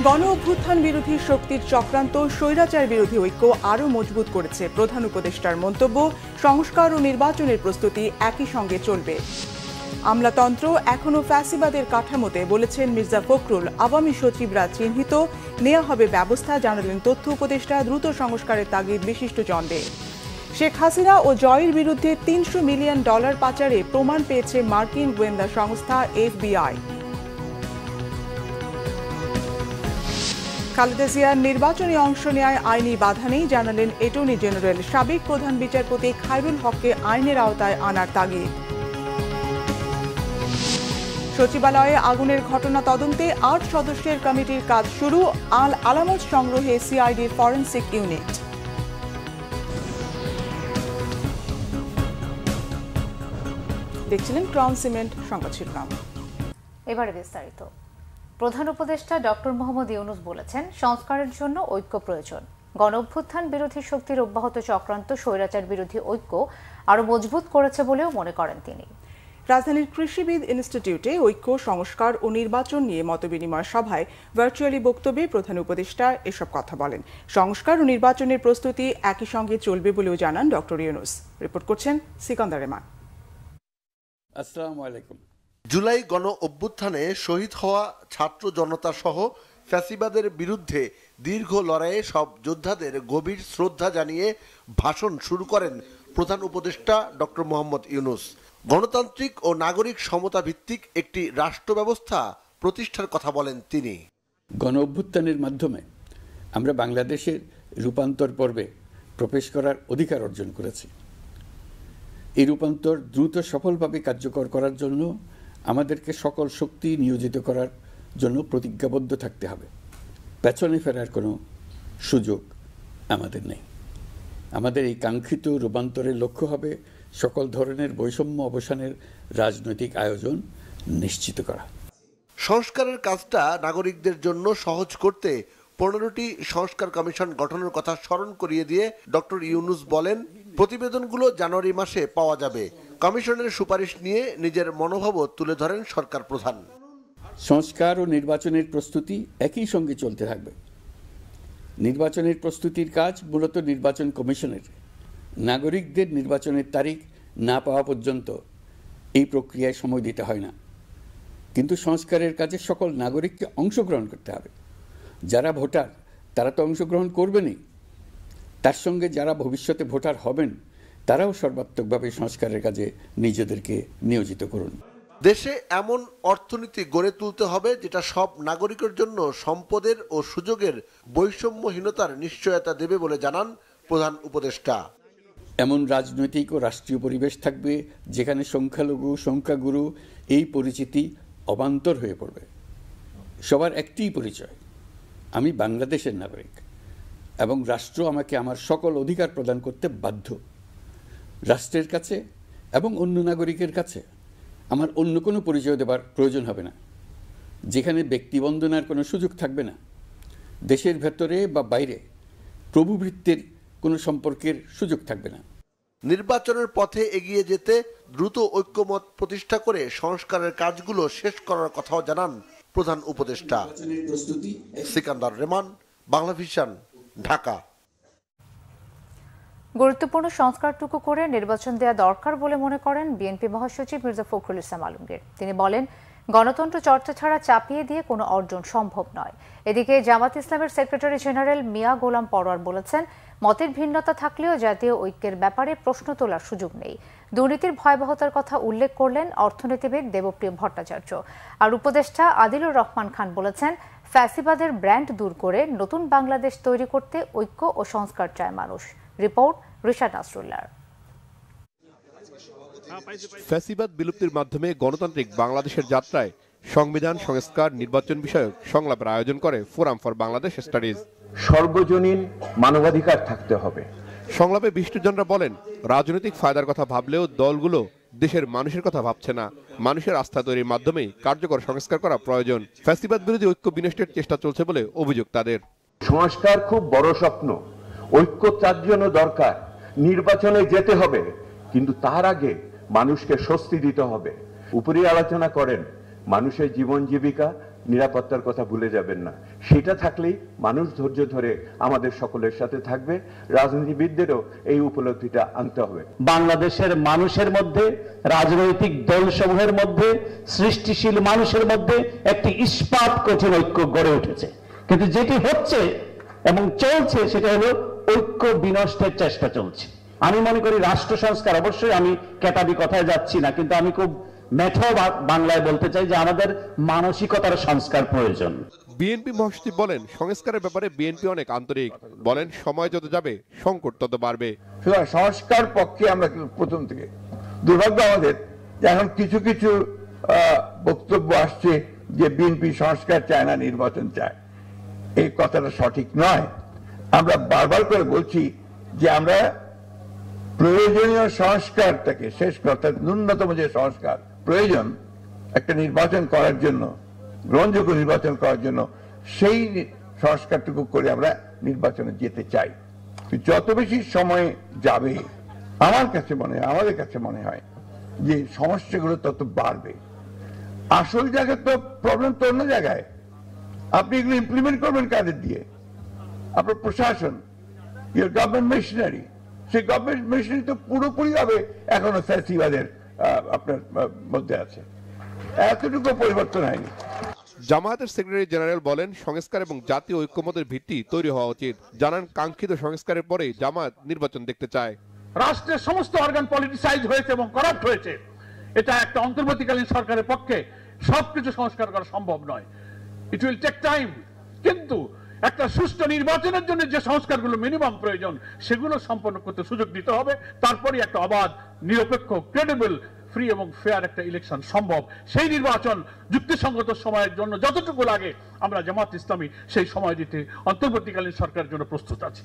গণ অভ্যুত্থান বিরোধী শক্তির চক্রান্ত স্বৈরাচার বিরোধী ঐক্য আরও মজবুত করেছে প্রধান উপদেষ্টার মন্তব্য। সংস্কার ও নির্বাচনের প্রস্তুতি একই সঙ্গে চলবে। আমলাতন্ত্র এখনও ফ্যাসিবাদের কাঠামোতে, বলেছেন মির্জা ফখরুল। আওয়ামী সচিবরা চিহ্নিত, নেওয়া হবে ব্যবস্থা, জানালেন তথ্য উপদেষ্টা। দ্রুত সংস্কারের তাগিদ বিশিষ্টজনদের। শেখ হাসিনা ও জয়ের বিরুদ্ধে $300 মিলিয়ন পাচারে প্রমাণ পেয়েছে মার্কিন গোয়েন্দা সংস্থা FBI। খালেদা জিয়ার নির্বাচনে অংশ নেওয়ায় আইনি বাধা নেই, জানালেন অ্যাটর্নি জেনারেল। সাবেক প্রধান বিচারপতি খায়রুল হককে আইনের আওতায় আনার তাগিদ। সচিবালয়ে আগুনের ঘটনা তদন্তে 8 সদস্যের কমিটির কাজ শুরু। আলামত সংগ্রহে সিআইডির ফরেনসিক ইউনিট। দেখছিলেন ক্রাউন সিমেন্ট সংবাদ শিরোনাম। এবারে বিস্তারিত। প্রধান উপদেষ্টা ডক্টর মোহাম্মদ ইউনূস বলেছেন, সংস্কারের জন্য ঐক্য প্রয়োজন। গণ অভ্যুত্থান বিরোধী শক্তির অব্যাহত চক্রান্ত স্বৈরাচার বিরোধী ঐক্য আরও মজবুত করেছে বলেও মনে করেন তিনি। রাজধানীর কৃষিবিদ ইনস্টিটিউটে ঐক্য, সংস্কার ও নির্বাচন নিয়ে মতবিনিময় সভায় ভার্চুয়ালি বক্তব্যে প্রধান উপদেষ্টা এসব কথা বলেন। সংস্কার ও নির্বাচনের প্রস্তুতি একই সঙ্গে চলবে বলেও জানান ডক্টর ইউনূস। রিপোর্ট করছেন সিকান্দার রেমান। আসসালামু আলাইকুম। জুলাই গণ অভ্যুত্থানে শহীদ হওয়া ছাত্র জনতা সহ ফ্যাসিবাদের বিরুদ্ধে দীর্ঘ লড়াইয়ে সব যোদ্ধাদের গভীর শ্রদ্ধা জানিয়ে ভাষণ শুরু করেন প্রধান উপদেষ্টা ডক্টর মোহাম্মদ ইউনূস। গণতান্ত্রিক ও নাগরিক সমতা ভিত্তিক একটি রাষ্ট্র ব্যবস্থা প্রতিষ্ঠার কথা বলেন তিনি। গণ অভ্যুত্থানের মাধ্যমে আমরা বাংলাদেশের রূপান্তর পর্বে প্রবেশ করার অধিকার অর্জন করেছি। এই রূপান্তর দ্রুত সফলভাবে কার্যকর করার জন্য আমাদেরকে সকল শক্তি নিয়োজিত করার জন্য প্রতিজ্ঞাবদ্ধ থাকতে হবে। পেছনে ফেরার কোনো সুযোগ আমাদের নেই। আমাদের এই কাঙ্ক্ষিত রূপান্তরের লক্ষ্য হবে সকল ধরনের বৈষম্য অবসানের রাজনৈতিক আয়োজন নিশ্চিত করা। সংস্কারের কাজটা নাগরিকদের জন্য সহজ করতে 15টি সংস্কার কমিশন গঠনের কথা স্মরণ করিয়ে দিয়ে ডক্টর ইউনূস বলেন, প্রতিবেদনগুলো জানুয়ারি মাসে পাওয়া যাবে। কমিশনের সুপারিশ নিয়ে নিজের মনোভাবও তুলে ধরেন সরকার প্রধান। সংস্কার ও নির্বাচনের প্রস্তুতি একই সঙ্গে চলতে থাকবে। নির্বাচনের প্রস্তুতির কাজ মূলত নির্বাচন কমিশনের। নাগরিকদের নির্বাচনের তারিখ না পাওয়া পর্যন্ত এই প্রক্রিয়ায় সময় দিতে হয় না। কিন্তু সংস্কারের কাজে সকল নাগরিককে অংশগ্রহণ করতে হবে। যারা ভোটার তারা তো অংশগ্রহণ করবেনই, তার সঙ্গে যারা ভবিষ্যতে ভোটার হবেন তারাও সর্বাত্মকভাবে সংস্কারের কাজে নিজেদেরকে নিয়োজিত করুন। দেশে এমন অর্থনীতি গড়ে তুলতে হবে যেটা সব নাগরিকের জন্য সম্পদের ও সুযোগের বৈষম্যহীনতার নিশ্চয়তা দেবে বলে জানান প্রধান উপদেষ্টা। এমন রাজনৈতিক ও রাষ্ট্রীয় পরিবেশ থাকবে যেখানে সংখ্যালঘু সংখ্যাগুরু এই পরিচিতি অবান্তর হয়ে পড়বে। সবার একটিই পরিচয়, আমি বাংলাদেশের নাগরিক এবং রাষ্ট্র আমাকে আমার সকল অধিকার প্রদান করতে বাধ্য। রাষ্ট্রের কাছে এবং অন্য নাগরিকের কাছে আমার অন্য কোনো পরিচয় দেবার প্রয়োজন হবে না, যেখানে ব্যক্তিবন্দনার কোনো সুযোগ থাকবে না। দেশের ভেতরে বা বাইরে প্রভুভৃত্যের কোনো সম্পর্কের সুযোগ থাকবে না। নির্বাচনের পথে এগিয়ে যেতে দ্রুত ঐক্যমত প্রতিষ্ঠা করে সংস্কারের কাজগুলো শেষ করার কথাও জানান প্রধান উপদেষ্টা। সিকান্দার রেমান, বাংলাভিশন, ঢাকা। গুরুত্বপূর্ণ সংস্কারটুকু করে নির্বাচন দেওয়া দরকার বলে মনে করেন বিএনপি মহাসচিব মির্জা ফখরুল ইসলাম আলমগীর। তিনি বলেন, গণতন্ত্র চর্চা ছাড়া চাপিয়ে দিয়ে কোনো অর্জন সম্ভব নয়। এদিকে জামাত ইসলামের সেক্রেটারি জেনারেল মিয়া গোলাম পরোয়ার বলেছেন, মতের ভিন্নতা থাকলেও জাতীয় ঐক্যের ব্যাপারে প্রশ্ন তোলার সুযোগ নেই। দুর্নীতির ভয়াবহতার কথা উল্লেখ করলেন অর্থনীতিবিদ দেবপ্রিয় ভট্টাচার্য। আর উপদেষ্টা আদিলুর রহমান খান বলেছেন, ফ্যাসিবাদের ব্র্যান্ড দূর করে নতুন বাংলাদেশ তৈরি করতে ঐক্য ও সংস্কার চায় মানুষ। রিপোর্ট রিশাদ নাসরুল্লাহ। ফ্যাসিবাদ বিলুপ্তির মাধ্যমে গণতান্ত্রিক বাংলাদেশের যাত্রায় সংবিধান সংস্কার নির্বাচন বিষয়ক সংলাপের আয়োজন করে ফোরাম ফর বাংলাদেশ স্টাডিজ। সর্বজনীন মানবাধিকার থাকতে হবে। সংলাপে বিশিষ্টজনরা বলেন, রাজনৈতিক ফায়দার কথা ভাবলেও দলগুলো দেশের মানুষের কথা ভাবছে না। মানুষের আস্থা তৈরির মাধ্যমেই কার্যকর সংস্কার করা প্রয়োজন। ফ্যাসিবাদ বিরোধী ঐক্য বিনষ্টের চেষ্টা চলছে বলে অভিযোগ তাদের। সংস্কার খুব বড় স্বপ্ন, ঐক্য তার জন্য দরকার। নির্বাচনে যেতে হবে, কিন্তু তার আগে মানুষকে স্বস্তি দিতে হবে। উপরে আলোচনা করেন মানুষের জীবন জীবিকা, নিরাপত্তার কথা ভুলে যাবেন না। সেটা থাকলেই মানুষ ধৈর্য ধরে আমাদের সকলের সাথে থাকবে। রাজনীতিবিদদেরও এই উপলব্ধিটা আনতে হবে। বাংলাদেশের মানুষের মধ্যে, রাজনৈতিক দলসমূহের মধ্যে, সৃষ্টিশীল মানুষের মধ্যে একটি ইস্পাত কঠিন ঐক্য গড়ে উঠেছে, কিন্তু যেটি হচ্ছে এবং চলছে সেটা হলো ঐক্য বিনষ্টের চেষ্টা চলছে। আমি মনে করি রাষ্ট্র সংস্কার, অবশ্যই আমি কেতাবি কথায় যাচ্ছি না, কিন্তু আমি খুব মেঠো বাংলায় বলতে চাই যে আমাদের মানসিকতার সংস্কার প্রয়োজন। বিএনপি মহাসচিব বলেন, সংস্কারের ব্যাপারে বিএনপি অনেক আন্তরিক। বলেন, সময় যত যাবে সংকট তত বাড়বে। সংস্কার পক্ষে আমরা প্রথম থেকে, দুর্ভাগ্য আমাদের যে এখন কিছু কিছু বক্তব্য আসছে যে বিএনপি সংস্কার চায় না, নির্বাচন চায়। এই কথাটা সঠিক নয়। আমরা বারবার করে বলছি যে আমরা প্রয়োজনীয় সংস্কারটাকে শেষ করতে, ন্যূনতম যে সংস্কার প্রয়োজন একটা নির্বাচন করার জন্য, গ্রহণযোগ্য নির্বাচন করার জন্য, সেই সংস্কারটুকু করে আমরা নির্বাচনে যেতে চাই। যত বেশি সময় যাবে আমার কাছে মনে হয়, আমাদের কাছে মনে হয় যে সমস্যাগুলো তত বাড়বে। আসল জায়গায় তো প্রবলেম তো অন্য জায়গায়। আপনি এগুলো ইমপ্লিমেন্ট করবেন কাদের দিয়ে? আপনার প্রশাসন, গভর্নমেন্ট মেশিনারি, সেই গভর্নমেন্ট মেশিনারি তো পুরোপুরি ভাবে এখনো ফ্যাসিবাদের আপনার মধ্যে আছে, এতটুকু পরিবর্তন হয়নি। জামায়াতের সেক্রেটারি জেনারেল বলেন, সংস্কার এবং জাতীয় ঐক্যমতের ভিত্তি তৈরি হওয়া উচিত। জানান, কাঙ্ক্ষিত সংস্কারের পরে জামায়াত নির্বাচন দেখতে চায়। রাষ্ট্রের সমস্ত অর্গান পলিটিসাইজ হয়েছে এবং করাপ্ট হয়েছে। এটা একটা অন্তর্বর্তীকালীন সরকারের পক্ষে সবকিছু সংস্কার করা সম্ভব নয়। It will take time. কিন্তু একটা সুষ্ঠু নির্বাচনের জন্য যে সংস্কারগুলো মিনিমাম প্রয়োজন সেগুলো সম্পন্ন করতে সুযোগ দিতে হবে। তারপরে একটা অবাধ, নিরপেক্ষ, ক্রেডিবল, ফ্রি এবং ফেয়ার একটা ইলেকশন সম্ভব। সেই নির্বাচন যুক্তিসঙ্গত সময়ের জন্য যতটুকু লাগে আমরা জামাত ইসলামী সেই সময় দিতে অন্তর্বর্তীকালীন সরকারের জন্য প্রস্তুত আছি।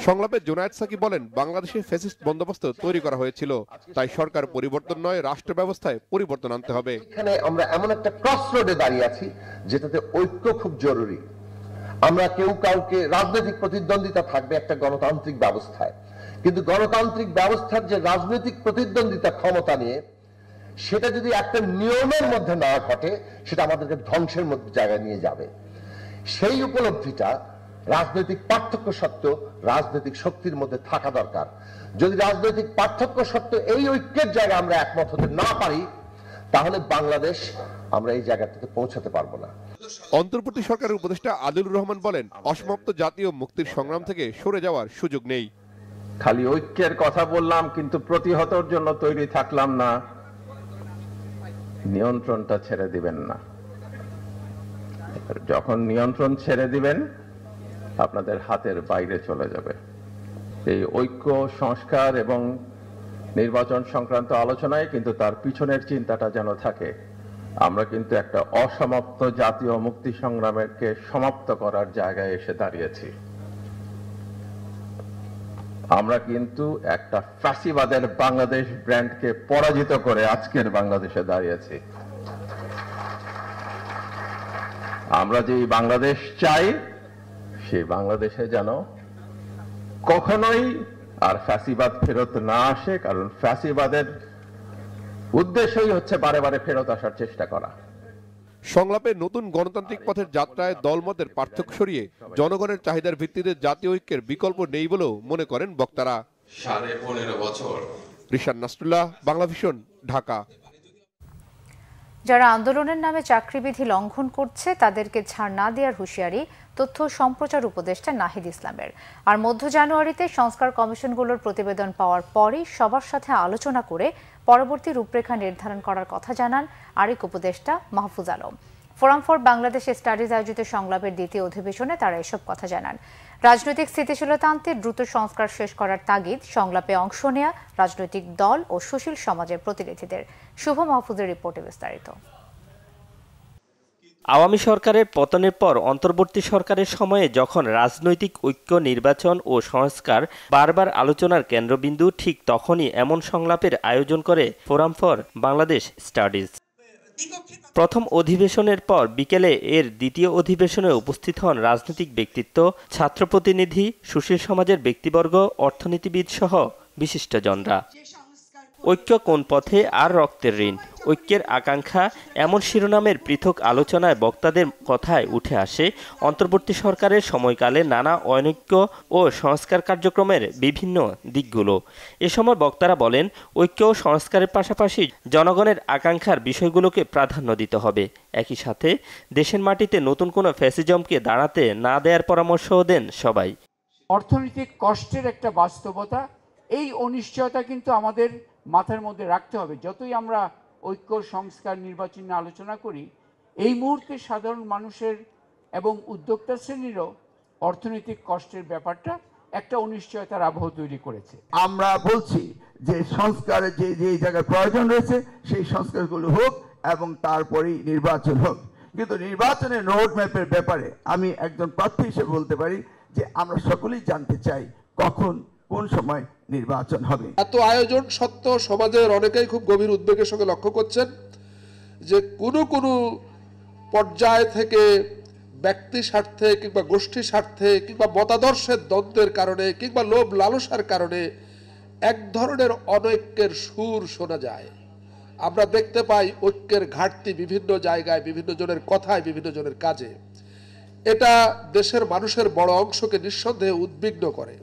সংলাপে জুনায়েদ সাকি বলেন, বাংলাদেশে ফ্যাসিস্ট বন্দোবস্ত তৈরি করা হয়েছিল, তাই সরকার পরিবর্তন নয়, রাষ্ট্র ব্যবস্থায় পরিবর্তন আনতে হবে। এখানে আমরা এমন একটা ক্রস রোডে দাঁড়িয়ে আছি যেটাতে ঐক্য খুব জরুরি। আমরা কেউ কাউকে, রাজনৈতিক প্রতিদ্বন্দ্বিতা থাকবে একটা গণতান্ত্রিক ব্যবস্থায়, কিন্তু গণতান্ত্রিক ব্যবস্থার যে রাজনৈতিক প্রতিদ্বন্দ্বিতা ক্ষমতা নিয়ে, সেটা যদি একটা নিয়মের মধ্যে না ঘটে সেটা আমাদেরকে ধ্বংসের মধ্যে জায়গায় নিয়ে যাবে। সেই উপলব্ধিটা রাজনৈতিক পার্থক্য সত্ত্বেও রাজনৈতিক শক্তির মধ্যে থাকা দরকার। যদি রাজনৈতিক পার্থক্য সত্ত্বেও এই ঐক্যের জায়গায় আমরা একমত হতে না পারি, তাহলে বাংলাদেশ আমরা এই জায়গাটাতে পৌঁছাতে পারবো না। অন্তর্বর্তী সরকারের উপদেষ্টা আদিলুর রহমান বলেন, অসমাপ্ত জাতীয় মুক্তির সংগ্রাম থেকে সরে যাওয়ার সুযোগ নেই। খালি ঐক্যের কথা বললাম কিন্তু প্রতিহতর জন্য তৈরি থাকলাম না। নিয়ন্ত্রণটা ছেড়ে দিবেন না। যখন নিয়ন্ত্রণ ছেড়ে দিবেন আপনাদের হাতের বাইরে চলে যাবে। এই ঐক্য, সংস্কার এবং নির্বাচন সংক্রান্ত আলোচনায় কিন্তু তার পিছনের চিন্তাটা যেন থাকে, আমরা কিন্তু একটা অসমাপ্ত জাতীয় মুক্তি সংগ্রামকে সমাপ্ত করার জায়গায় এসে দাঁড়িয়েছি। আমরা কিন্তু একটা ফ্যাসিবাদের বাংলাদেশ ব্র্যান্ডকে পরাজিত করে আজকের বাংলাদেশে দাঁড়িয়েছি। আমরা যে বাংলাদেশ চাই সেই বাংলাদেশে যেন কখনোই আর ফ্যাসিবাদ ফেরত না আসে, কারণ ফ্যাসিবাদের উদ্দেশ্যই হচ্ছে বারে বারে ফেরত আসার চেষ্টা করা। সংলাপে নতুন গণতান্ত্রিক পথের যাত্রায় দলমতের পার্থক্য সরিয়ে জনগণের চাহিদার ভিত্তিতে জাতীয় ঐক্যের বিকল্প নেই বলেও মনে করেন বক্তারা। 15.5 বছর। রিশান নাসরুল্লাহ, বাংলাভিশন, ঢাকা। যারা আন্দোলনের নামে চাকরিবিধি লঙ্ঘন করছে তাদেরকে ছাড় না দেওয়ার হুঁশিয়ারি তথ্য সম্প্রচার উপদেষ্টা নাহিদ ইসলামের। আর মধ্য জানুয়ারিতে সংস্কার কমিশনগুলোর প্রতিবেদন পাওয়ার পরই সবার সাথে আলোচনা করে পরবর্তী রূপরেখা নির্ধারণ করার কথা জানান আরেক উপদেষ্টা Mahfuz Alam. Forum for Bangladesh studies আয়োজিত সংলাপের দ্বিতীয় অধিবেশনে তারা এসব কথা জানান। রাজনৈতিক স্থিতিশীলতা আনতে দ্রুত সংস্কার শেষ করার তাগিদ সংলাপে অংশ নেয়া রাজনৈতিক দল ও সুশীল সমাজের প্রতিনিধিদের। শুভ মাহফুজের রিপোর্টে বিস্তারিত। আওয়ামী সরকারের পতনের পর অন্তর্বর্তী সরকারের সময়ে যখন রাজনৈতিক ঐক্য, নির্বাচন ও সংস্কার বারবার আলোচনার কেন্দ্রবিন্দু, ঠিক তখনই এমন সংলাপের আয়োজন করে ফোরাম ফর বাংলাদেশ স্টাডিজ। প্রথম অধিবেশনের পর বিকেলে এর দ্বিতীয় অধিবেশনে উপস্থিত হন রাজনৈতিক ব্যক্তিত্ব, ছাত্র প্রতিনিধি, সুশীল সমাজের ব্যক্তিবর্গ, অর্থনীতিবিদ সহ বিশিষ্টজনরা। ঐক্য কোন পথে আর রক্তের ঋণ, ঐক্যের আকাঙ্ক্ষা এমন শিরোনামের পৃথক আলোচনায় বক্তাদের কথায় উঠে আসে অন্তর্বর্তী সরকারের সময়কালে নানা অনৈক্য ও সংস্কার কার্যক্রমের বিভিন্ন দিকগুলো। এ সময় বক্তারা বলেন, ঐক্য ও সংস্কারের পাশাপাশি জনগণের আকাঙ্ক্ষার বিষয়গুলোকে প্রাধান্য দিতে হবে। একই সাথে দেশের মাটিতে নতুন কোনো ফ্যাসিজমকে দাঁড়াতে না দেওয়ার পরামর্শও দেন সবাই। অর্থনৈতিক কষ্টের একটা বাস্তবতা, এই অনিশ্চয়তা কিন্তু আমাদের মাথার মধ্যে রাখতে হবে। যতই আমরা ঐক্য, সংস্কার, নির্বাচন নিয়ে আলোচনা করি, এই মুহূর্তে সাধারণ মানুষের এবং উদ্যোক্তা শ্রেণীরও অর্থনৈতিক কষ্টের ব্যাপারটা একটা অনিশ্চয়তার আবহ তৈরি করেছে। আমরা বলছি যে সংস্কারের যে যে জায়গায় প্রয়োজন রয়েছে সেই সংস্কারগুলো হোক এবং তারপরেই নির্বাচন হোক। কিন্তু নির্বাচনের রোড ম্যাপের ব্যাপারে আমি একজন প্রার্থী হিসেবে বলতে পারি যে আমরা সকলেই জানতে চাই কখন কোন সময় নির্বাচন হবে। এত আয়োজন সত্ত্বেও সমাজের অনেকেই খুব গভীর উদ্বেগের সঙ্গে লক্ষ্য করছেন যে কোনো পর্যায় থেকে ব্যক্তি স্বার্থে কিংবা গোষ্ঠী স্বার্থে কিংবা মতাদর্শের দ্বন্দ্বের কারণে কিংবা লোভ লালসার কারণে এক ধরনের অনৈক্যের সুর শোনা যায়। আমরা দেখতে পাই ঐক্যের ঘাটতি বিভিন্ন জায়গায়, বিভিন্ন জনের কথায়, বিভিন্ন জনের কাজে। এটা দেশের মানুষের বড় অংশকে নিঃসন্দেহে উদ্বিগ্ন করে।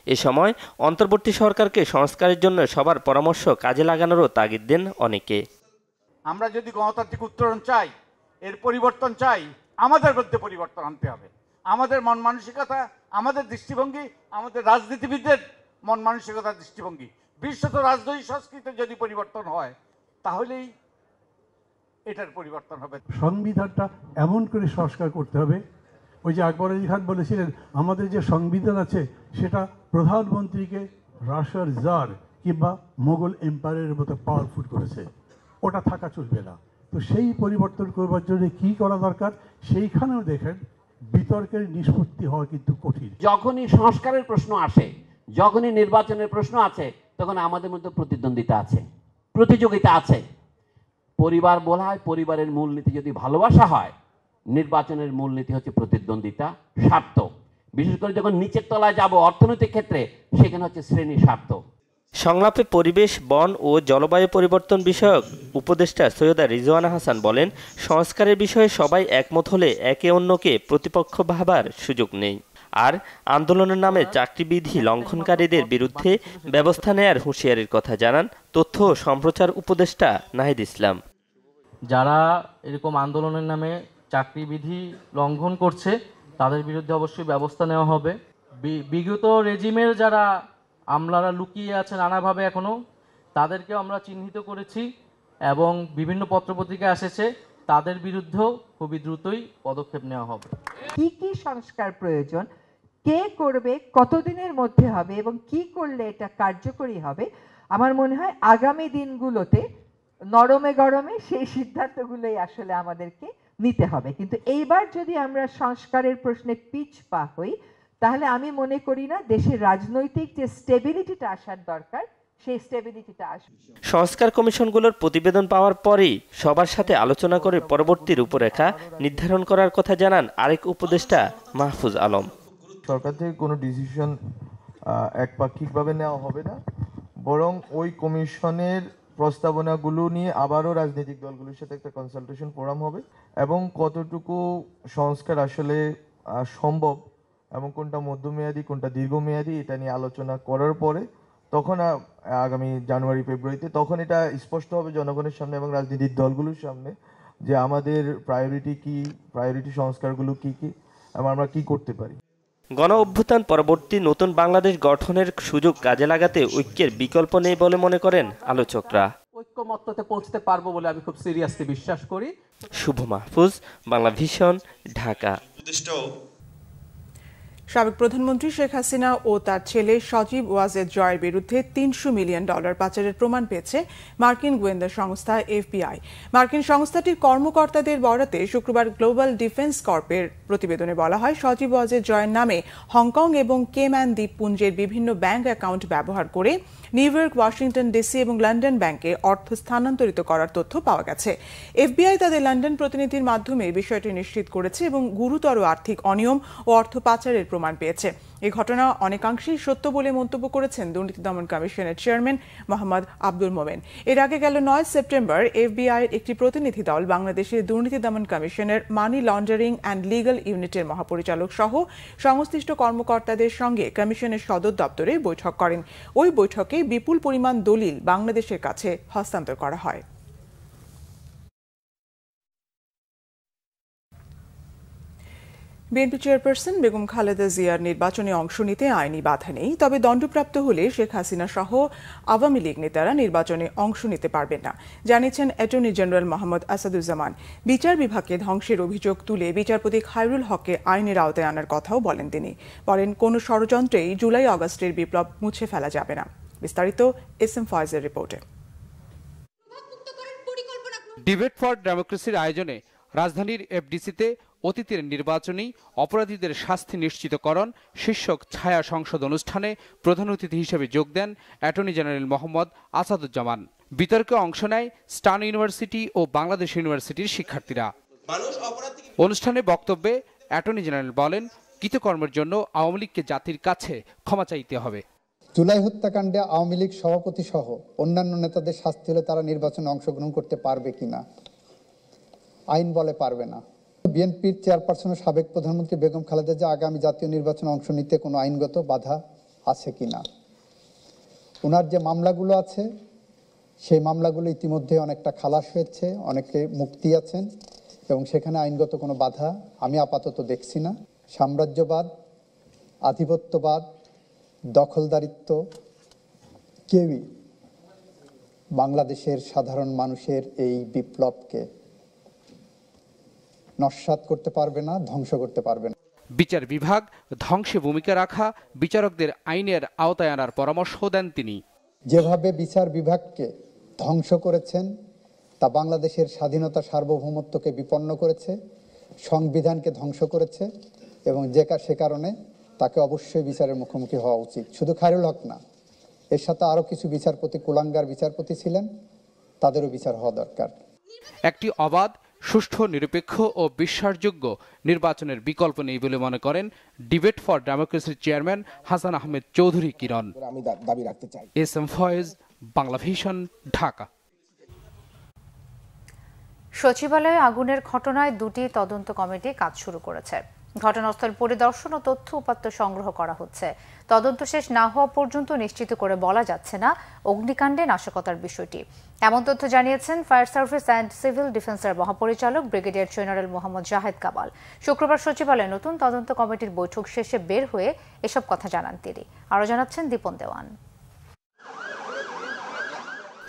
এ সময় অন্তর্বর্তী সরকারকে সংস্কারের জন্য সবার পরামর্শ কাজে লাগানোরও তাগিদ দেন অনেকে। আমরা যদি গণতান্ত্রিক উত্তরণ চাই, এর পরিবর্তন চাই, আমাদের মধ্যে পরিবর্তন আনতে হবে। আমাদের মন মানসিকতা, আমাদের দৃষ্টিভঙ্গি, আমাদের রাজনীতিবিদদের মন মানসিকতা, দৃষ্টিভঙ্গি, বিশ্বত রাজনৈতিক সংস্কৃতির যদি পরিবর্তন হয় তাহলেই এটার পরিবর্তন হবে। সংবিধানটা এমন করে সংস্কার করতে হবে, ওই যে আকবর আলী খান বলেছিলেন আমাদের যে সংবিধান আছে সেটা প্রধানমন্ত্রীকে রাশিয়ার জার কিংবা মোগল এম্পায়ারের মতো পাওয়ারফুল করেছে, ওটা থাকা চলবে না। তো সেই পরিবর্তন করবার জন্য কী করা দরকার, সেইখানেও দেখেন বিতর্কের নিষ্পত্তি হওয়া কিন্তু কঠিন। যখনই সংস্কারের প্রশ্ন আসে, যখনই নির্বাচনের প্রশ্ন আছে, তখন আমাদের মধ্যে প্রতিদ্বন্দ্বিতা আছে, প্রতিযোগিতা আছে। পরিবার বলা হয়, পরিবারের মূলনীতি যদি ভালোবাসা হয়, নির্বাচনের মূলনীতি হচ্ছে প্রতিদ্বন্দ্বিতা, স্বার্থ। বিশেষ করে যখন নিচের তলায় যাব অর্থনৈতিক ক্ষেত্রে, সেখানে হচ্ছে শ্রেণী স্বার্থ। সংলাপে পরিবেশ, বন ও জলবায়ু পরিবর্তন বিষয়ক উপদেষ্টা সৈয়দা রিজওয়ানা হাসান বলেন, সংস্কারের বিষয়ে সবাই একমত হলে একে অন্যকে প্রতিপক্ষ ভাবার সুযোগ নেই। আর আন্দোলনের নামে চাকরিবিধি লঙ্ঘনকারীদের বিরুদ্ধে ব্যবস্থা নেয়ার হুঁশিয়ারির কথা জানান তথ্য ও সম্প্রচার উপদেষ্টা নাহিদ ইসলাম। যারা এরকম আন্দোলনের নামে চাকরিবিধি লঙ্ঘন করছে তাদের বিরুদ্ধে অবশ্যই ব্যবস্থা নেওয়া হবে। বিগত রেজিমের যারা আমলারা লুকিয়ে আছে নানাভাবে এখনও, তাদেরকেও আমরা চিহ্নিত করেছি এবং বিভিন্ন পত্রপত্রিকা এসেছে, তাদের বিরুদ্ধেও খুবই দ্রুতই পদক্ষেপ নেওয়া হবে। কি কি সংস্কার প্রয়োজন, কে করবে, কতদিনের মধ্যে হবে এবং কি করলে এটা কার্যকরী হবে, আমার মনে হয় আগামী দিনগুলোতে নরমে গরমে সেই সিদ্ধান্তগুলোই আসলে আমাদেরকে নিতে হবে। কিন্তু এইবার যদি আমরা সংস্কারের প্রশ্নে পিছপা হই, তাহলে আমি মনে করি না দেশের রাজনৈতিক যে স্টেবিলিটিটা আসার দরকার সেই স্টেবিলিটিটা আসবে। সংস্কার কমিশনগুলোর প্রতিবেদন পাওয়ার পরেই সবার সাথে আলোচনা করে পরবর্তী রূপরেখা নির্ধারণ করার কথা জানান আরেক উপদেষ্টা মাহফুজ আলম। সরকার থেকে কোনো ডিসিশন একপাক্ষিকভাবে নেওয়া হবে না, বরং ওই কমিশনের প্রস্তাবনাগুলো নিয়ে আবারও রাজনৈতিক দলগুলোর সাথে একটা কনসালটেশন ফোরাম হবে এবং কতটুকু সংস্কার আসলে সম্ভব এবং কোনটা মধ্যমেয়াদী কোনটা দীর্ঘমেয়াদী এটা নিয়ে আলোচনা করার পরে তখন আগামী জানুয়ারি ফেব্রুয়ারিতে তখন এটা স্পষ্ট হবে জনগণের সামনে এবং রাজনৈতিক দলগুলোর সামনে যে আমাদের প্রায়োরিটি কি, প্রায়োরিটি সংস্কারগুলো কি কি এবং আমরা কি করতে পারি। গণ অভ্যুত্থান পরবর্তী নতুন বাংলাদেশ গঠনের সুযোগ কাজে লাগাতে ঐক্যের বিকল্প নেই বলে মনে করেন আলোচকরা। ঐক্যমত্যতে পৌঁছতে পারবো বলে আমি খুব সিরিয়াসলি বিশ্বাস করি। শুভ মাহফুজ, বাংলা ভিশন, ঢাকা। সাবেক প্রধানমন্ত্রী শেখ হাসিনা ও তার ছেলে সজীব ওয়াজেদ জয়ের বিরুদ্ধে $300 মিলিয়ন পাচারের প্রমাণ পেয়েছে মার্কিন গোয়েন্দা সংস্থা FBI। মার্কিন সংস্থাটির কর্মকর্তাদের বরাতে শুক্রবার গ্লোবাল ডিফেন্স কর্পের প্রতিবেদনে বলা হয়, সজীব ওয়াজেদ জয়ের নামে হংকং এবং কেম্যান দ্বীপপুঞ্জের বিভিন্ন ব্যাংক অ্যাকাউন্ট ব্যবহার করে নিউ ইয়র্ক, ওয়াশিংটন ডিসি এবং লন্ডন ব্যাংকে অর্থ স্থানান্তরিত করার তথ্য পাওয়া গেছে। FBI তাদের লন্ডন প্রতিনিধির মাধ্যমে বিষয়টি নিশ্চিত করেছে এবং গুরুতর আর্থিক অনিয়ম ও অর্থ পাচারের প্রমাণ পেয়েছে। এই ঘটনা অনেকাংশেই সত্য বলে মন্তব্য করেছেন দুর্নীতি দমন কমিশনের চেয়ারম্যান মোহাম্মদ আব্দুল মোমেন। এর আগে গেল 9 সেপ্টেম্বর FBI এর একটি প্রতিনিধি দল বাংলাদেশের দুর্নীতি দমন কমিশনের মানি লন্ডারিং অ্যান্ড লিগ্যাল ইউনিটের মহাপরিচালক সহ সংশ্লিষ্ট কর্মকর্তাদের সঙ্গে কমিশনের সদর দপ্তরে বৈঠক করেন। ওই বৈঠকে বিপুল পরিমাণ দলিল বাংলাদেশের কাছে হস্তান্তর করা হয়। বিএনপি চেয়ারপারসন বেগম খালেদা জিয়ার নির্বাচনে অংশ নিতে আইনি বাধা নেই, তবে দণ্ডপ্রাপ্ত হলে শেখ হাসিনা সহ আওয়ামী লীগ নেতারা নির্বাচনে অংশ নিতে পারবেন না, জানিয়েছেন অ্যাটর্নি জেনারেল মোহাম্মদ আসাদুজ্জামান। বিচার বিভাগকে ধ্বংসের অভিযোগ তুলে বিচারপতি খায়রুল হককে আইনের আওতায় আনার কথাও বলেন তিনি। বলেন, কোনো ষড়যন্ত্রেই জুলাই আগস্টের বিপ্লব মুছে ফেলা যাবে না। বিস্তারিত SM ফয়েজের রিপোর্টে। ডিবেট ফর ডেমোক্রেসির আয়োজনে রাজধানীর FDC-তে অতীতের নির্বাচনী অপরাধীদের শাস্তি নিশ্চিতকরণ শীর্ষক ছায়া সংসদ অনুষ্ঠানে প্রধান অতিথি হিসেবে যোগ দেন অ্যাটর্নি জেনারেল মোহাম্মদ আসাদুজ্জামান। বিতর্কে অংশ নেয় স্টান ইউনিভার্সিটি ও বাংলাদেশ ইউনিভার্সিটির শিক্ষার্থীরা। অনুষ্ঠানে বক্তব্যে অ্যাটর্নি জেনারেল বলেন, কৃতকর্মের জন্য আওয়ামী লীগকে জাতির কাছে ক্ষমা চাইতে হবে। জুলাই হত্যাকাণ্ডে আওয়ামী লীগ সভাপতি সহ অন্যান্য নেতাদের শাস্তি হলে তারা নির্বাচনে অংশগ্রহণ করতে পারবে কিনা? আইন বলে পারবে না। বিএনপির চেয়ারপারসন ও সাবেক প্রধানমন্ত্রী বেগম খালেদা জিয়া আগামী জাতীয় নির্বাচনে অংশ নিতে কোনো আইনগত বাধা আছে কিনা? ওনার যে মামলাগুলো আছে সেই মামলাগুলো ইতিমধ্যে অনেকটা খালাস হয়েছে, অনেকে মুক্তি আছেন এবং সেখানে আইনগত কোনো বাধা আমি আপাতত দেখছি না। সাম্রাজ্যবাদ, আধিপত্যবাদ, দখলদারিত্ব কেউই বাংলাদেশের সাধারণ মানুষের এই বিপ্লবকে নস্যাৎ করতে পারবে না, ধ্বংস করতে পারবে না। বিচার বিভাগ ধ্বংসে ভূমিকা রাখা বিচারকদের আইনের আওতায় আনার পরামর্শ দেন তিনি। যেভাবে বিচার বিভাগকে ধ্বংস করেছেন তা বাংলাদেশের স্বাধীনতা সার্বভৌমত্বকে বিপন্ন করেছে, সংবিধানকে ধ্বংস করেছে এবং সে কারণে তাকে অবশ্যই বিচারের মুখোমুখি হওয়া উচিত। শুধু খায়রুল হক না, এর সাথে আরও কিছু বিচারপতি, কুলাঙ্গার বিচারপতি ছিলেন, তাদেরও বিচার হওয়া দরকার। একটি অবাধ, সুষ্ঠু, নিরপেক্ষ ও বিশ্বাসযোগ্য নির্বাচনের বিকল্প নেই বলে মনে করেন ডিবেট ফর ডেমোক্রেসির চেয়ারম্যান হাসান আহমেদ চৌধুরী কিরণ। আমি দাবি রাখতে চাই। SM ফয়েজ, বাংলা ভিশন, ঢাকা। সচিবালয়ে আগুনের ঘটনায় 2টি তদন্ত কমিটি কাজ শুরু করেছে। ঘটনাস্থল পরিদর্শন ও তথ্য উপাত্ত সংগ্রহ করা হচ্ছে। তদন্ত শেষ না হওয়া পর্যন্ত নিশ্চিত করে বলা যাচ্ছে না অগ্নিকাণ্ডে নাশকতার বিষয়টি। এমন তথ্য জানিয়েছেন ফায়ার সার্ভিস অ্যান্ড সিভিল ডিফেন্সের মহাপরিচালক ব্রিগেডিয়ার জেনারেল মোহাম্মদ জাহেদ কামাল। শুক্রবার সচিবালয়ে নতুন তদন্ত কমিটির বৈঠক শেষে বের হয়ে এসব কথা জানান তিনি। আরও জানাচ্ছেন দীপন দেওয়ান।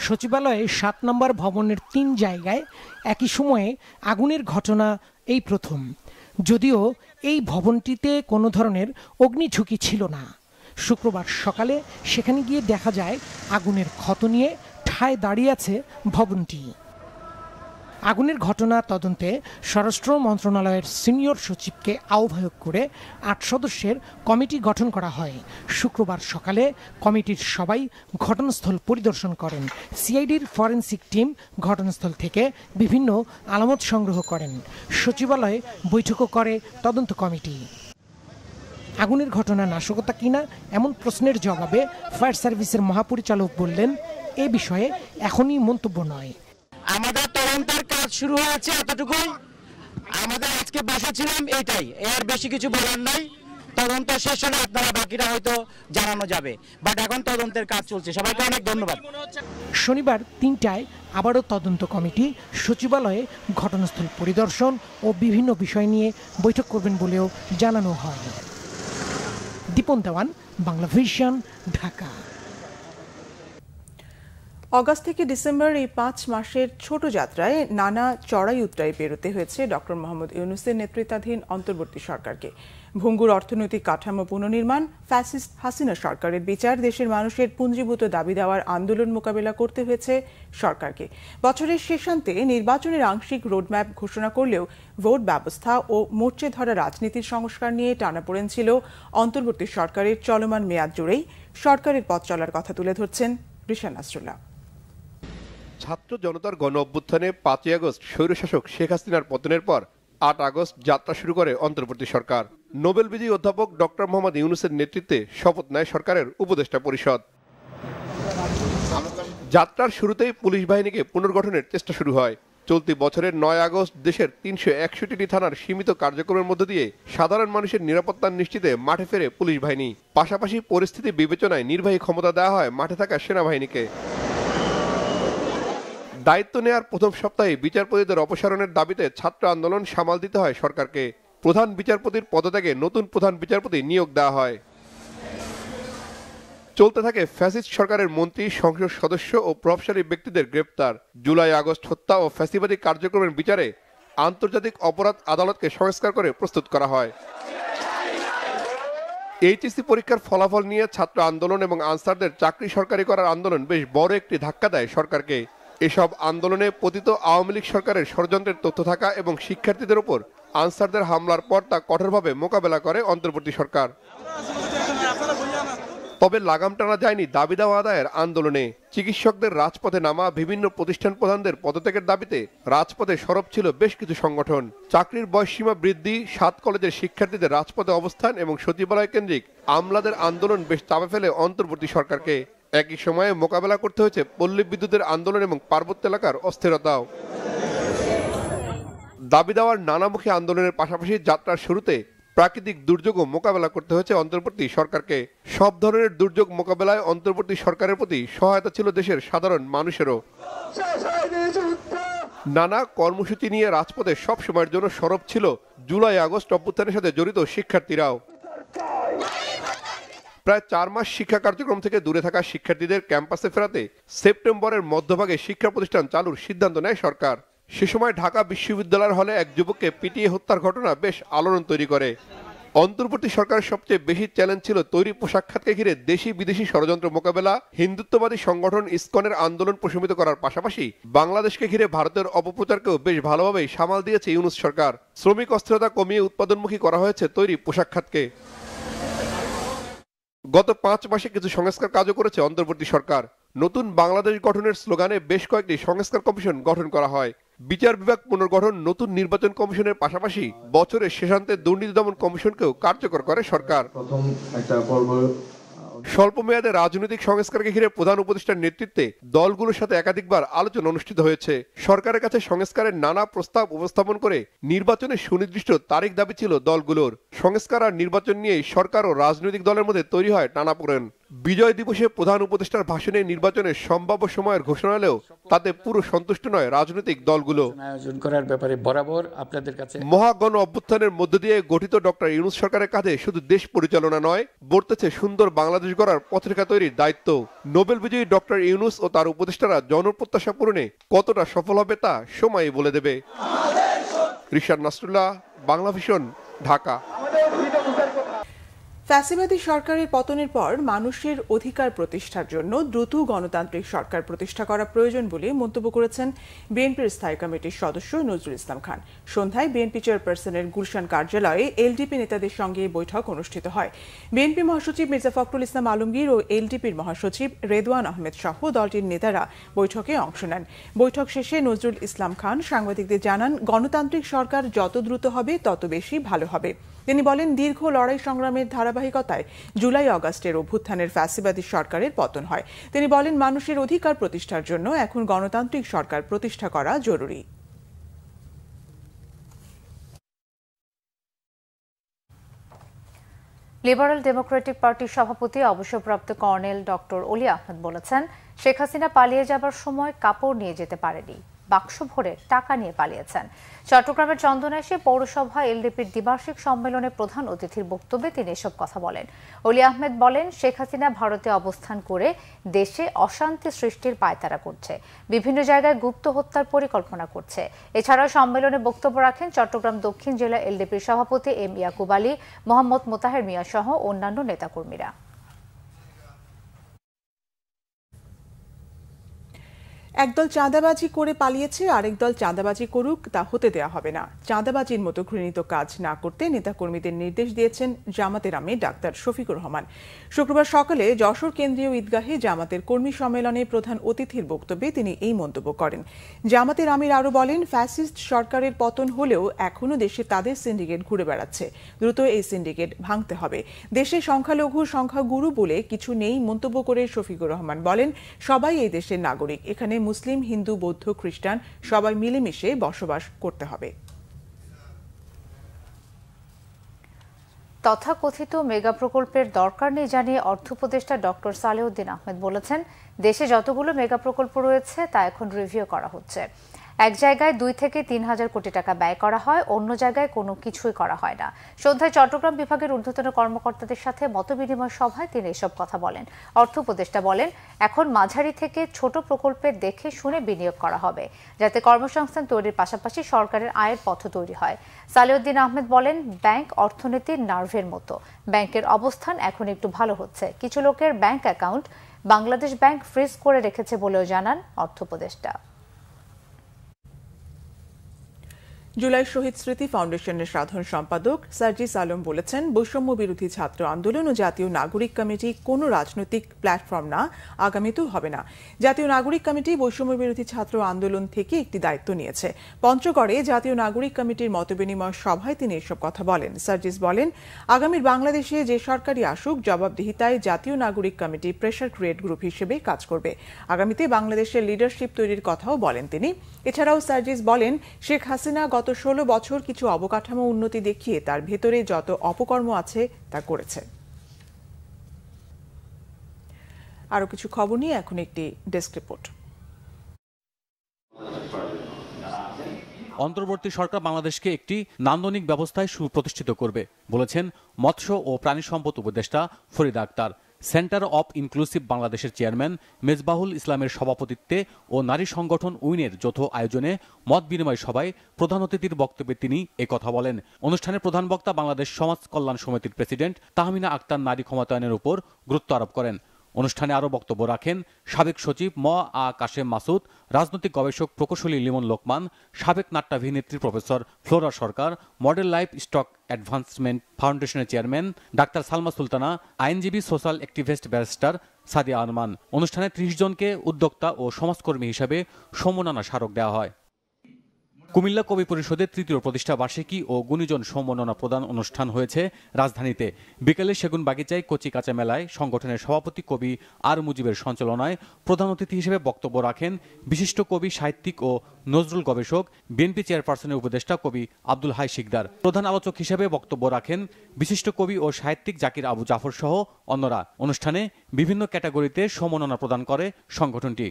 সচিবালয়ে 7 নম্বর ভবনের 3 জায়গায় একই সময়ে আগুনের ঘটনা এই প্রথম। যদিও এই ভবনটিতে কোনো ধরনের অগ্নি ঝুঁকি ছিল না। শুক্রবার সকালে সেখানে গিয়ে দেখা যায় আগুনের ক্ষত নিয়ে ঠায় দাঁড়িয়ে আছে ভবনটি। আগুনের ঘটনা তদন্তে স্বরাষ্ট্র মন্ত্রণালয়ের সিনিয়র সচিবকে আহ্বায়ক করে 8 সদস্যের কমিটি গঠন করা হয়। শুক্রবার সকালে কমিটির সবাই ঘটনাস্থল পরিদর্শন করেন। সিআইডির ফরেনসিক টিম ঘটনাস্থল থেকে বিভিন্ন আলামত সংগ্রহ করেন। সচিবালয়ে বৈঠকও করে তদন্ত কমিটি। আগুনের ঘটনা নাশকতা কিনা এমন প্রশ্নের জবাবে ফায়ার সার্ভিসের মহাপরিচালক বললেন, এ বিষয়ে এখনই মন্তব্য নয়। আমাদের তদন্তের কাজ শুরু হয়েছে, এতটুকুই। আমাদের আজকে বসেছিলাম এইটাই, এর বেশি কিছু বলার নাই। তদন্ত শেষ হলে আপনারা বাকিটা হয়তো জানানো যাবে, বাট এখন তদন্তের কাজ চলছে। সবাইকে অনেক ধন্যবাদ। শনিবার 3টায় আবারও তদন্ত কমিটি সচিবালয়ে ঘটনাস্থল পরিদর্শন ও বিভিন্ন বিষয় নিয়ে বৈঠক করবেন বলেও জানানো হয়। দীপন দেওয়ান, বাংলা ভিশন, ঢাকা। অগাস্ট থেকে ডিসেম্বর এই 5 মাসের ছোট যাত্রায় নানা চড়াই উতরাই পেরোতে হয়েছে ডক্টর মোহাম্মদ ইউনূসের নেতৃত্বাধীন অন্তর্বর্তী সরকারকে। ভঙ্গুর অর্থনৈতিক কাঠামো পুনর্নির্মাণ, ফ্যাসিস্ট হাসিনা সরকারের বিচার, দেশের মানুষের পুঞ্জীভূত দাবি দেওয়ার আন্দোলন মোকাবেলা করতে হয়েছে সরকারকে। বছরের শেষান্তে নির্বাচনের আংশিক রোডম্যাপ ঘোষণা করলেও ভোট ব্যবস্থা ও মোর্চে ধরা রাজনীতির সংস্কার নিয়ে টানাপোড়েন ছিল অন্তর্বর্তী সরকারের চলমান মেয়াদ জুড়েই। সরকারের পথ চলার কথা তুলে ধরছেন রিশান নাসরুল্লাহ। ছাত্র জনতার গণ অভ্যুত্থানে 5ই আগস্ট স্বৈরশাসক শেখ হাসিনার পতনের পর 8 আগস্ট যাত্রা শুরু করে অন্তর্বর্তী সরকার। নোবেল বিজয়ী অধ্যাপক ডক্টর মোহাম্মদ ইউনূসের নেতৃত্বে শপথ নেয় সরকারের উপদেষ্টা পরিষদ। যাত্রার শুরুতেই পুলিশ বাহিনীকে পুনর্গঠনের চেষ্টা শুরু হয়। চলতি বছরের 9 আগস্ট দেশের 361টি থানার সীমিত কার্যক্রমের মধ্য দিয়ে সাধারণ মানুষের নিরাপত্তা নিশ্চিতে মাঠে ফেরে পুলিশ বাহিনী। পাশাপাশি পরিস্থিতি বিবেচনায় নির্বাহী ক্ষমতা দেওয়া হয় মাঠে থাকা সেনাবাহিনীকে। দায়িত্ব নেয়ার প্রথম সপ্তাহে বিচারপতিদের অপসারণের দাবিতে ছাত্র আন্দোলন সামাল দিতে হয় সরকারকে। প্রধান বিচারপতির পদত্যাগে নতুন প্রধান বিচারপতি নিয়োগ দেওয়া হয়। চলতে থাকে ফ্যাসিস্ট সরকারের মন্ত্রী, সংসদ সদস্য ও প্রভাবশালী ব্যক্তিদের গ্রেপ্তার। জুলাই আগস্ট হত্যা ও ফ্যাসিবাদী কার্যক্রমের বিচারে আন্তর্জাতিক অপরাধ আদালতকে সংস্কার করে প্রস্তুত করা হয়। এইচএসসি পরীক্ষার ফলাফল নিয়ে ছাত্র আন্দোলন এবং আনসারদের চাকরি সরকারি করার আন্দোলন বেশ বড় একটি ধাক্কা দেয় সরকারকে। এসব আন্দোলনে পতিত আওয়ামী লীগ সরকারের ষড়যন্ত্রের তথ্য থাকা এবং শিক্ষার্থীদের উপর আনসারদের হামলার পর তা কঠোরভাবে মোকাবেলা করে অন্তর্বর্তী সরকার। তবে লাগাম টানা যায়নি দাবি দেওয়া আদায়ের আন্দোলনে। চিকিৎসকদের রাজপথে নামা, বিভিন্ন প্রতিষ্ঠান প্রধানদের পদত্যাগের দাবিতে রাজপথে সরব ছিল বেশ কিছু সংগঠন। চাকরির বয়সসীমা বৃদ্ধি, 7 কলেজের শিক্ষার্থীদের রাজপথে অবস্থান এবং সচিবালয় কেন্দ্রিক আমলাদের আন্দোলন বেশ চাপে ফেলে অন্তর্বর্তী সরকারকে। একই সময়ে মোকাবেলা করতে হয়েছে পল্লী বিদ্যুতের আন্দোলন এবং পার্বত্য এলাকার অস্থিরতাও। দাবি দেওয়ার নানামুখী আন্দোলনের পাশাপাশি যাত্রার শুরুতে প্রাকৃতিক দুর্যোগও মোকাবেলা করতে হয়েছে অন্তর্বর্তী সরকারকে। সব ধরনের দুর্যোগ মোকাবেলায় অন্তর্বর্তী সরকারের প্রতি সহায়তা ছিল দেশের সাধারণ মানুষেরও। নানা কর্মসূচি নিয়ে রাজপথে সব সময়ের জন্য সরব ছিল জুলাই আগস্ট অভ্যুত্থানের সাথে জড়িত শিক্ষার্থীরাও। প্রায় 4 মাস শিক্ষা কার্যক্রম থেকে দূরে থাকা শিক্ষার্থীদের ক্যাম্পাসে ফেরাতে সেপ্টেম্বরের মধ্যভাগে শিক্ষা প্রতিষ্ঠান চালুর সিদ্ধান্ত নেয় সরকার। সে সময় ঢাকা বিশ্ববিদ্যালয়ের হলে এক যুবককে পিটিয়ে হত্যার ঘটনা বেশ আলোড়ন তৈরি করে। অন্তর্বর্তী সরকারের সবচেয়ে বেশি চ্যালেঞ্জ ছিল তৈরি পোশাক খাতকে ঘিরে দেশি বিদেশি ষড়যন্ত্র মোকাবেলা, হিন্দুত্ববাদী সংগঠন ইসকনের আন্দোলন প্রশমিত করার পাশাপাশি বাংলাদেশকে ঘিরে ভারতের অপপ্রচারকেও বেশ ভালোভাবেই সামাল দিয়েছে ইউনূস সরকার। শ্রমিক অস্থিরতা কমিয়ে উৎপাদনমুখী করা হয়েছে তৈরি পোশাক খাতকে। গত 5 মাসে কিছু সংস্কার কাজও করেছে অন্তর্বর্তী সরকার। নতুন বাংলাদেশ গঠনের স্লোগানে বেশ কয়েকটি সংস্কার কমিশন গঠন করা হয়। বিচার বিভাগ পুনর্গঠন, নতুন নির্বাচন কমিশনের পাশাপাশি বছরের শেষান্তে দুর্নীতি দমন কমিশনকেও কার্যকর করে সরকার। স্বল্প মেয়াদে রাজনৈতিক সংস্কারকে ঘিরে প্রধান উপদেষ্টার নেতৃত্বে দলগুলোর সাথে একাধিকবার আলোচনা অনুষ্ঠিত হয়েছে। সরকারের কাছে সংস্কারের নানা প্রস্তাব উপস্থাপন করে নির্বাচনের সুনির্দিষ্ট তারিখ দাবি ছিল দলগুলোর। সংস্কার আর নির্বাচন নিয়েই সরকার ও রাজনৈতিক দলের মধ্যে তৈরি হয় টানাপোড়েন। বিজয় দিবসে প্রধান উপদেষ্টার ভাষণে নির্বাচনের সম্ভাব্য সময়ের ঘোষণা এলেও তাতে পুরো সন্তুষ্ট নয় রাজনৈতিক দলগুলো। আয়োজন করার ব্যাপারে বরাবর আপনাদের কাছে মহাগণ অভ্যুত্থানের মধ্য দিয়ে গঠিত ডক্টর ইউনূস সরকারের কাঁধে শুধু দেশ পরিচালনা নয়, বর্তেছে সুন্দর বাংলাদেশ গড়ার পথরেখা তৈরির দায়িত্ব। নোবেল বিজয়ী ডক্টর ইউনূস ও তার উপদেষ্টারা জনপ্রত্যাশা পূরণে কতটা সফল হবে তা সময়ই বলে দেবে। রিশাদ নাসরুল্লাহ, বাংলা ভিশন, ঢাকা। ফ্যাসিবাদী সরকারের পতনের পর মানুষের অধিকার প্রতিষ্ঠার জন্য দ্রুত গণতান্ত্রিক সরকার প্রতিষ্ঠা করা প্রয়োজন বলে মন্তব্য করেছেন বিএনপির স্থায়ী কমিটির সদস্য নজরুল ইসলাম খান। সন্ধ্যায় বিএনপি চেয়ারপারসনের গুলশান কার্যালয়ে এলডিপি নেতাদের সঙ্গে বৈঠক অনুষ্ঠিত হয়। বিএনপি মহাসচিব মির্জা ফখরুল ইসলাম আলমগীর ও এলডিপির মহাসচিব রেদওয়ান আহমেদ সহ দলটির নেতারা বৈঠকে অংশ নেন। বৈঠক শেষে নজরুল ইসলাম খান সাংবাদিকদের জানান, গণতান্ত্রিক সরকার যত দ্রুত হবে তত বেশি ভালো হবে। তিনি বলেন, দীর্ঘ লড়াই সংগ্রামের ধারাবাহিকতায় জুলাই আগস্টের অভ্যুত্থানের ফ্যাসিবাদী সরকারের পতন হয়। তিনি বলেন, মানুষের অধিকার প্রতিষ্ঠার জন্য এখন গণতান্ত্রিক সরকার প্রতিষ্ঠা করা জরুরি। লিবারেল ডেমোক্রেটিক পার্টির সভাপতি অবসরপ্রাপ্ত কর্নেল ডক্টর অলি আহমেদ বলেছেন, শেখ হাসিনা পালিয়ে যাবার সময় কাপড় নিয়ে যেতে পারেনি, বাক্স ভরে টাকা নিয়ে পালিয়েছেন। চট্টগ্রামের চন্দনাইশে পৌরসভা এলডিপির দ্বিবার্ষিক সম্মেলনে প্রধান অতিথির বক্তব্যে তিনি এসব কথা বলেন। অলি আহমেদ বলেন, শেখ হাসিনা ভারতে অবস্থান করে দেশে অশান্তি সৃষ্টির পায়তারা করছে, বিভিন্ন জায়গায় গুপ্ত হত্যার পরিকল্পনা করছে। এছাড়াও সম্মেলনে বক্তব্য রাখেন চট্টগ্রাম দক্ষিণ জেলা এলডিপির সভাপতি এম ইয়াকুব আলী, মোহাম্মদ মোতাহের মিয়া সহ অন্যান্য নেতাকর্মীরা। একদল চাঁদাবাজি করে পালিয়েছে, আরেক দল চাঁদাবাজি করুক, তা হতে দেওয়া হবে না। চাঁদাবাজির মতো ঘৃণিত কাজ না করতে নেতাকর্মীদের নির্দেশ দিয়েছেন জামাতের আমির ডাক্তার শফিকুর রহমান। শুক্রবার সকালে যশোর কেন্দ্রীয় ঈদগাহে জামাতের কর্মী সম্মেলনে প্রধান অতিথির বক্তব্যে তিনি এই মন্তব্য করেন। জামাতের আমির আরও বলেন, ফ্যাসিস্ট সরকারের পতন হলেও এখনও দেশে তাদের সিন্ডিকেট ঘুরে বেড়াচ্ছে। দ্রুত এই সিন্ডিকেট ভাঙতে হবে। দেশে সংখ্যালঘু সংখ্যাগুরু বলে কিছু নেই মন্তব্য করে শফিকুর রহমান বলেন, সবাই এই দেশের নাগরিক। এখানে মুসলিম, হিন্দু, বৌদ্ধ, খ্রিস্টান সবাই মিলেমিশে বসবাস করতে হবে। তথাকথিত মেগা প্রকল্পের দরকার নেই জানিয়ে অর্থ উপদেষ্টা ডক্টর সালেউদ্দিন আহমেদ বলেছেন, দেশে যতগুলো মেগা প্রকল্প রয়েছে তা এখন রিভিউ করা হচ্ছে। এক জায়গায় 2 থেকে 3 হাজার কোটি টাকা ব্যয় করা হয়, অন্য জায়গায় কোনো কিছুই করা হয় না। সন্ধ্যায় চট্টগ্রাম বিভাগের ঊর্ধ্বতন কর্মকর্তাদের সাথে মতবিনিময় সভায় তিনি এসব কথা বলেন। অর্থ উপদেষ্টা বলেন, এখন মাঝারি থেকে ছোট প্রকল্পে দেখে শুনে বিনিয়োগ করা হবে, যাতে কর্মসংস্থান তৈরির পাশাপাশি সরকারের আয়ের পথ তৈরি হয়। সালেউদ্দিন আহমেদ বলেন, ব্যাংক অর্থনীতির নার্ভের মতো। ব্যাংকের অবস্থান এখন একটু ভালো হচ্ছে। কিছু লোকের bank account Bangladesh bank fridge করে রেখেছে বলেও জানান অর্থ উপদেষ্টা। জুলাই শহীদ স্মৃতি ফাউন্ডেশনের সাধারণ সম্পাদক সার্জিস আলম বলেছেন, বৈষম্য বিরোধী ছাত্র আন্দোলন ও জাতীয় নাগরিক কমিটি কোনো রাজনৈতিক প্ল্যাটফর্ম না, আগামীতেও হবে না। জাতীয় নাগরিক কমিটি বৈষম্য বিরোধী ছাত্র আন্দোলন থেকে একটি দায়িত্ব নিয়েছে। পঞ্চগড়ে জাতীয় নাগরিক কমিটির মতবিনিময় সভায় তিনি এসব কথা বলেন। সার্জিস বলেন, আগামীর বাংলাদেশে যে সরকারই আসুক, জবাবদিহিতায় জাতীয় নাগরিক কমিটি প্রেশার ক্রিয়েট গ্রুপ হিসেবে কাজ করবে। আগামীতে বাংলাদেশের লিডারশিপ তৈরির কথাও বলেন তিনি। এছাড়াও সার্জিস বলেন, শেখ হাসিনা গত 16 বছর কিছু অবকাঠামো উন্নতি দেখিয়ে তার ভেতরে যত অপকর্ম আছে তা করেছে। আরো কিছু খবর নিয়ে এখন একটি ডেস্ক রিপোর্ট। অন্তর্বর্তী সরকার বাংলাদেশকে একটি নান্দনিক ব্যবস্থায় সুপ্রতিষ্ঠিত করবে বলেছেন মৎস্য ও প্রাণী সম্পদ উপদেষ্টা Farida Akter. Centre of inclusive বাংলাদেশের চেয়ারম্যান মেজবাহুল ইসলামের সভাপতিত্বে ও নারী সংগঠন উইনের যৌথ আয়োজনে মত বিনিময় সভায় প্রধান অতিথির বক্তব্যে তিনি একথা বলেন। অনুষ্ঠানে প্রধান বক্তা বাংলাদেশ সমাজ কল্যাণ সমিতির প্রেসিডেন্ট তাহমিনা আক্তার নারী ক্ষমতায়নের উপর গুরুত্ব আরোপ করেন। অনুষ্ঠানে আরও বক্তব্য রাখেন সাবেক সচিব কাশেম মাসুদ, রাজনৈতিক গবেষক প্রকৌশলী লিমন লোকমান, সাবেক নাট্যাভিনেত্রী প্রফেসর ফ্লোরা সরকার, মডেল লাইফ স্টক অ্যাডভান্সমেন্ট ফাউন্ডেশনের চেয়ারম্যান ডাক্তার সালমা সুলতানা, আইনজীবী social activist barrister Sadia Arman. অনুষ্ঠানে 30 জনকে উদ্যোক্তা ও সমাজকর্মী হিসাবে সম্মাননা স্মারক দেওয়া হয়। কুমিল্লা কবি পরিষদের তৃতীয় প্রতিষ্ঠা বার্ষিকী ও গুণীজন সম্মাননা প্রদান অনুষ্ঠান হয়েছে রাজধানীতে। বিকেলে সেগুন বাগিচায় কচি কাঁচা মেলায় সংগঠনের সভাপতি কবি আর মুজিবের সঞ্চালনায় প্রধান অতিথি হিসেবে বক্তব্য রাখেন বিশিষ্ট কবি, সাহিত্যিক ও নজরুল গবেষক, বিএনপি চেয়ারপারসনের উপদেষ্টা কবি আব্দুল হাই শিকদার। প্রধান আলোচক হিসেবে বক্তব্য রাখেন বিশিষ্ট কবি ও সাহিত্যিক জাকির আবু জাফর সহ অন্যরা। অনুষ্ঠানে বিভিন্ন ক্যাটাগরিতে সম্মাননা প্রদান করে সংগঠনটি।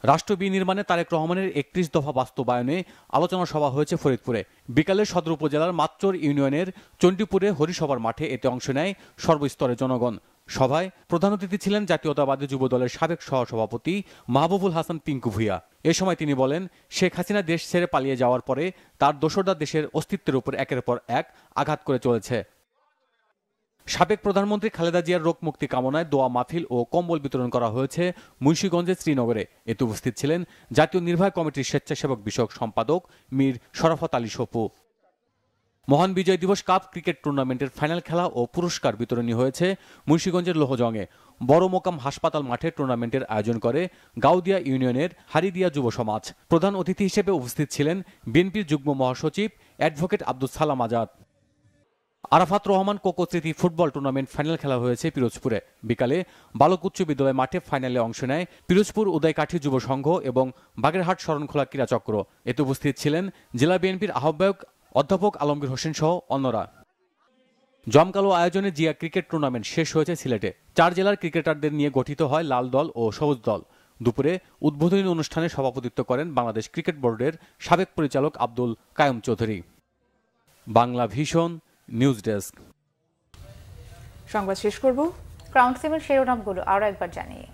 রাষ্ট্র বিনির্মাণে তারেক রহমানের 31 দফা বাস্তবায়নে আলোচনা সভা হয়েছে ফরিদপুরে। বিকালে সদর উপজেলার মাতচর ইউনিয়নের চণ্ডীপুরে হরিসভার মাঠে এতে অংশ নেয় সর্বস্তরের জনগণ। সভায় প্রধান অতিথি ছিলেন জাতীয়তাবাদী যুব দলের সাবেক সহসভাপতি মাহবুবুল হাসান পিঙ্কু ভূঁইয়া। এ সময় তিনি বলেন, শেখ হাসিনা দেশ ছেড়ে পালিয়ে যাওয়ার পরে তার দোসররা দেশের অস্তিত্বের উপর একের পর এক আঘাত করে চলেছে। সাবেক প্রধানমন্ত্রী খালেদা জিয়ার রোগ মুক্তি কামনায় দোয়া মাহফিল ও কম্বল বিতরণ করা হয়েছে মুন্সিগঞ্জের শ্রীনগরে। এতে উপস্থিত ছিলেন জাতীয় নির্বাহী কমিটির স্বেচ্ছাসেবক বিষয়ক সম্পাদক মীর শরাফত আলী সপু। মহান বিজয় দিবস কাপ ক্রিকেট টুর্নামেন্টের ফাইনাল খেলা ও পুরস্কার বিতরণী হয়েছে মুন্সিগঞ্জের লোহজংয়ে। বড় মোকাম হাসপাতাল মাঠে টুর্নামেন্টের আয়োজন করে গাউদিয়া ইউনিয়নের হারিদিয়া যুব সমাজ। প্রধান অতিথি হিসেবে উপস্থিত ছিলেন বিএনপির যুগ্ম মহাসচিব অ্যাডভোকেট আব্দুল সালাম আজাদ। আরাফাত রহমান কোকো স্মৃতি ফুটবল টুর্নামেন্ট ফাইনাল খেলা হয়েছে পিরোজপুরে। বিকালে বালক উচ্চ বিদ্যালয় মাঠে ফাইনালে অংশ নেয় পিরোজপুর উদয়কাঠি যুব সংঘ এবং বাগেরহাট শরণখোলা ক্রীড়া চক্র। এতে উপস্থিত ছিলেন জেলা বিএনপির আহ্বায়ক অধ্যাপক আলমগীর হোসেন সহ অন্যরা। জমকালো আয়োজনে জিয়া ক্রিকেট টুর্নামেন্ট শেষ হয়েছে সিলেটে। 4 জেলার ক্রিকেটারদের নিয়ে গঠিত হয় লাল দল ও সবুজ দল। দুপুরে উদ্বোধনী অনুষ্ঠানে সভাপতিত্ব করেন বাংলাদেশ ক্রিকেট বোর্ডের সাবেক পরিচালক Abdul Kayum Chowdhury. Bangla vision news desk. সংবাদ শেষ করব। ক্রাউন সিমের শিরোনামগুলো আরো একবার জানিয়ে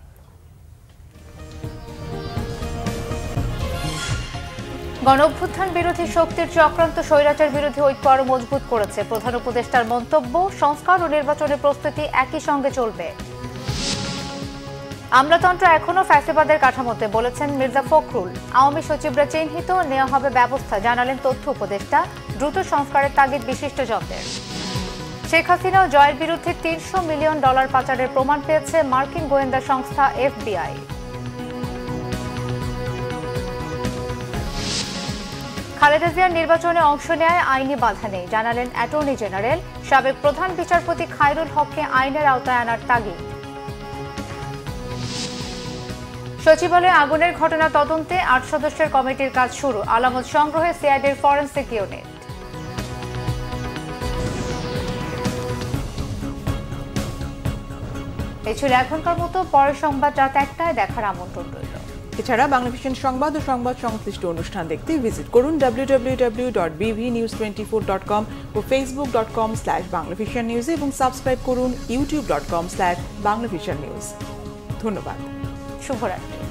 গণঅভ্যুত্থান বিরোধী শক্তির চক্রান্ত স্বৈরাচার বিরোধী ঐক্য আরো মজবুত করেছে প্রধান উপদেষ্টার মন্তব্য। সংস্কার ও নির্বাচনের প্রস্তুতি একই সঙ্গে চলবে। আমলাতন্ত্র এখনো ফ্যাসিবাদের কাঠামোতে, বলেছেন মির্জা ফখরুল। আওয়ামী সচিবরা চিহ্নিত, নেওয়া হবে ব্যবস্থা, জানালেন তথ্য উপদেষ্টা। দ্রুত সংস্কারের তাগিদ বিশিষ্টজনদের। শেখ হাসিনা ও জয়ের বিরুদ্ধে $300 মিলিয়ন পাচারের প্রমাণ পেয়েছে মার্কিন গোয়েন্দা সংস্থা FBI। খালেদা জিয়ার নির্বাচনে অংশ নেয় আইনি বাধা নেই, জানালেন অ্যাটর্নি জেনারেল। সাবেক প্রধান বিচারপতি খায়রুল হককে আইনের আওতায় আনার তাগিদ। সচিবালয়ে আগুনের ঘটনা তদন্তে 8 সদস্যের কমিটির কাজ শুরু। আলামত সংগ্রহে সিআইডির ফরেনসিক ইউনিট। এই ছিল এখনকার মতো। পরের সংবাদ রাত 1টায় দেখার আমন্ত্রণ রইল। এছাড়া বাংলাভিশন সংবাদ ও সংবাদ সংশ্লিষ্ট অনুষ্ঠান দেখতে ভিজিট করুন www.bvnews24.com ও facebook.com/banglavisionnews এবং সাবস্ক্রাইব করুন youtube.com/banglavisionnews। ধন্যবাদ। শুভরাত্রি।